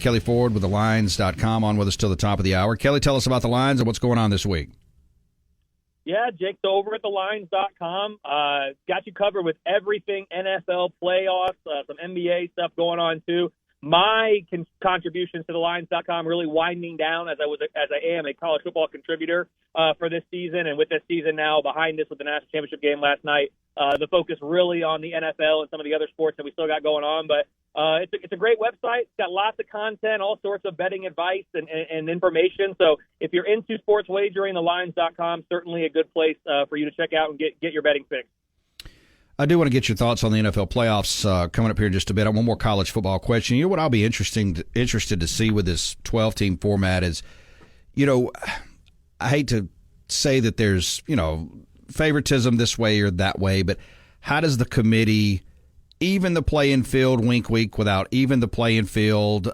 Kelley Ford with thelines.com on with us till the top of the hour. Kelley, tell us about the Lines and what's going on this week. Yeah, Jake's over at thelines.com. Got you covered with everything NFL playoffs, some NBA stuff going on too. My contributions to thelines.com really winding down as I am a college football contributor for this season, and with this season now behind us with the national championship game last night, the focus really on the NFL and some of the other sports that we still got going on. But it's a great website. It's got lots of content, all sorts of betting advice and information. So if you're into sports wagering, thelines.com certainly a good place for you to check out and get your betting fix. I do want to get your thoughts on the NFL playoffs coming up here in just a bit. I have one more college football question. You know what I'll be interested to see with this 12-team format is, I hate to say that there's, favoritism this way or that way, but how does the committee even the playing field week without even the playing field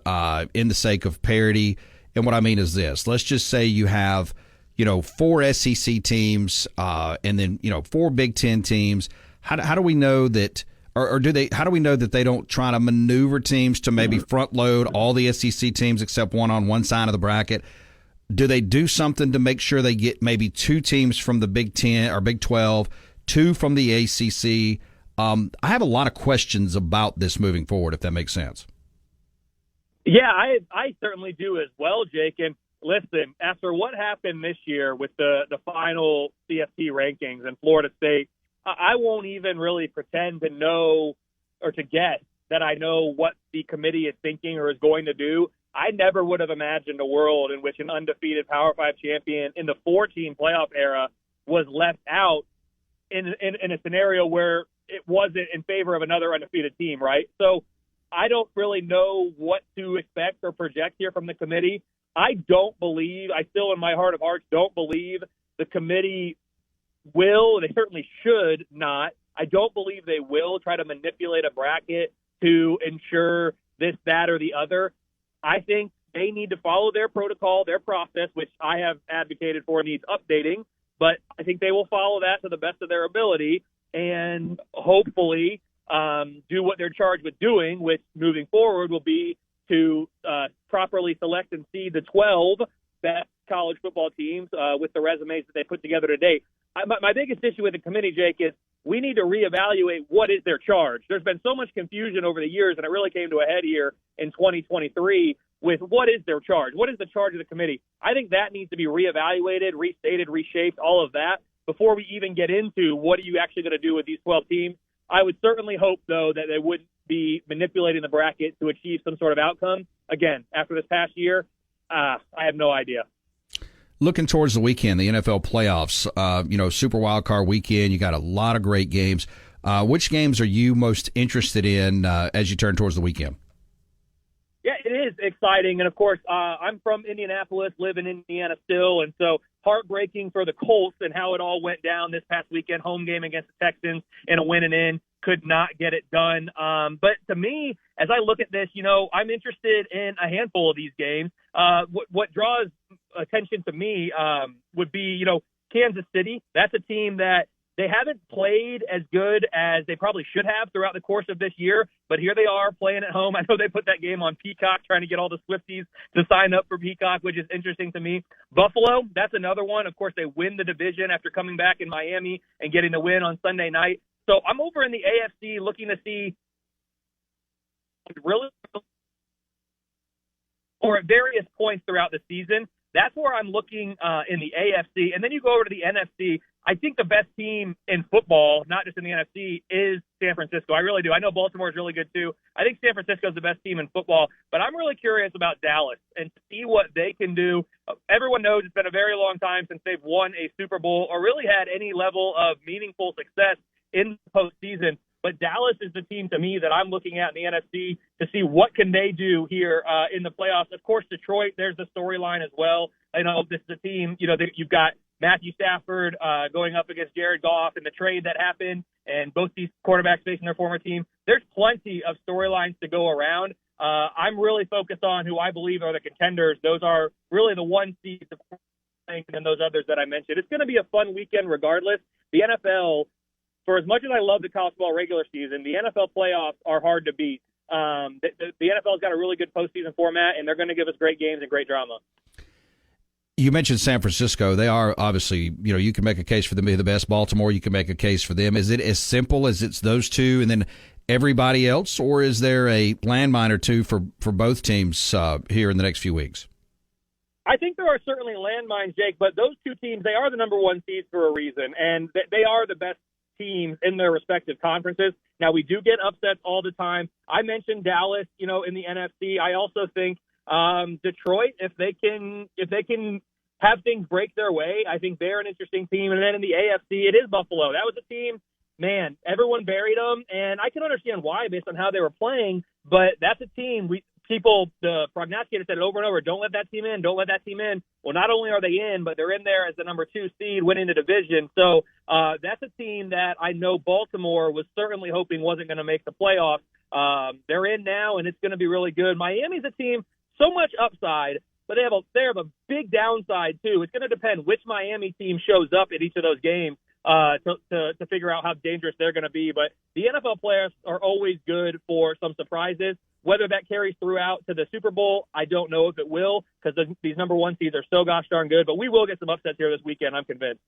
in the sake of parity? And what I mean is this. Let's just say you have, 4 SEC teams and then, 4 Big Ten teams. How do we know that, or do they? How do we know that they don't try to maneuver teams to maybe front load all the SEC teams except one on one side of the bracket? Do they do something to make sure they get maybe 2 teams from the Big Ten or Big 12, 2 from the ACC? I have a lot of questions about this moving forward, if that makes sense. Yeah, I certainly do as well, Jake. And listen, after what happened this year with the final CFP rankings in Florida State, I won't even really pretend to know or to guess that I know what the committee is thinking or is going to do. I never would have imagined a world in which an undefeated Power 5 champion in the 4-team playoff era was left out in a scenario where it wasn't in favor of another undefeated team, right? So I don't really know what to expect or project here from the committee. I still in my heart of hearts don't believe the committee will, they certainly should not. I don't believe they will try to manipulate a bracket to ensure this, that, or the other. I think they need to follow their protocol, their process, which I have advocated for needs updating, but I think they will follow that to the best of their ability and hopefully do what they're charged with doing, which moving forward will be to properly select and seed the 12 best college football teams with the resumes that they put together to date. My biggest issue with the committee, Jake, is we need to reevaluate what is their charge. There's been so much confusion over the years, and it really came to a head here in 2023 with what is their charge? What is the charge of the committee? I think that needs to be reevaluated, restated, reshaped, all of that, before we even get into what are you actually going to do with these 12 teams. I would certainly hope, though, that they wouldn't be manipulating the bracket to achieve some sort of outcome. Again, after this past year, I have no idea. Looking towards the weekend, the NFL playoffs, Super Wildcard weekend, you got a lot of great games. Which games are you most interested in as you turn towards the weekend? Yeah, it is exciting. And, of course, I'm from Indianapolis, live in Indiana still, and so heartbreaking for the Colts and how it all went down this past weekend, home game against the Texans and a win and in. Could not get it done. But to me, as I look at this, I'm interested in a handful of these games. What draws attention to me would be, Kansas City. That's a team that they haven't played as good as they probably should have throughout the course of this year, but here they are playing at home. I know they put that game on Peacock, trying to get all the Swifties to sign up for Peacock, which is interesting to me. Buffalo, that's another one. Of course, they win the division after coming back in Miami and getting the win on Sunday night. So I'm over in the AFC looking to see really, or at various points throughout the season. That's where I'm looking in the AFC. And then you go over to the NFC. I think the best team in football, not just in the NFC, is San Francisco. I really do. I know Baltimore is really good too. I think San Francisco is the best team in football, but I'm really curious about Dallas and see what they can do. Everyone knows it's been a very long time since they've won a Super Bowl or really had any level of meaningful success in the postseason. But Dallas is the team to me that I'm looking at in the NFC to see what can they do here in the playoffs. Of course, Detroit, there's the storyline as well. I know this is a team, you've got Matthew Stafford going up against Jared Goff and the trade that happened, and both these quarterbacks facing their former team. There's plenty of storylines to go around. I'm really focused on who I believe are the contenders. Those are really the one seeds and those others that I mentioned. It's going to be a fun weekend regardless. The NFL, for as much as I love the college football regular season, the NFL playoffs are hard to beat. The NFL's got a really good postseason format, and they're going to give us great games and great drama. You mentioned San Francisco. They are obviously, you can make a case for them being the best. Baltimore, you can make a case for them. Is it as simple as it's those two and then everybody else, or is there a landmine or two for both teams here in the next few weeks? I think there are certainly landmines, Jake, but those two teams, they are the number one seeds for a reason, and they are the best teams in their respective conferences. Now, we do get upsets all the time. I mentioned Dallas, in the NFC. I also think Detroit, if they can have things break their way, I think they're an interesting team. And then in the AFC, it is Buffalo. That was a team, man, everyone buried them, and I can understand why based on how they were playing, but that's a team the prognosticators said over and over, don't let that team in, don't let that team in. Well, not only are they in, but they're in there as the number 2 seed winning the division. So that's a team that I know Baltimore was certainly hoping wasn't going to make the playoffs. They're in now, and it's going to be really good. Miami's a team, so much upside, but they have a big downside too. It's going to depend which Miami team shows up at each of those games to figure out how dangerous they're going to be. But the NFL players are always good for some surprises. Whether that carries throughout to the Super Bowl, I don't know if it will, because these number one seeds are so gosh darn good. But we will get some upsets here this weekend, I'm convinced.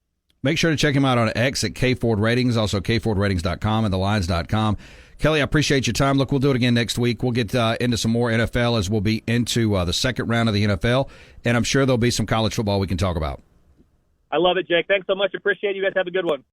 Make sure to check him out on X at KFordRatings, also KFordRatings.com and TheLines.com. Kelley, I appreciate your time. Look, we'll do it again next week. We'll get into some more NFL as we'll be into the second round of the NFL, and I'm sure there'll be some college football we can talk about. I love it, Jake. Thanks so much. Appreciate it. You guys have a good one.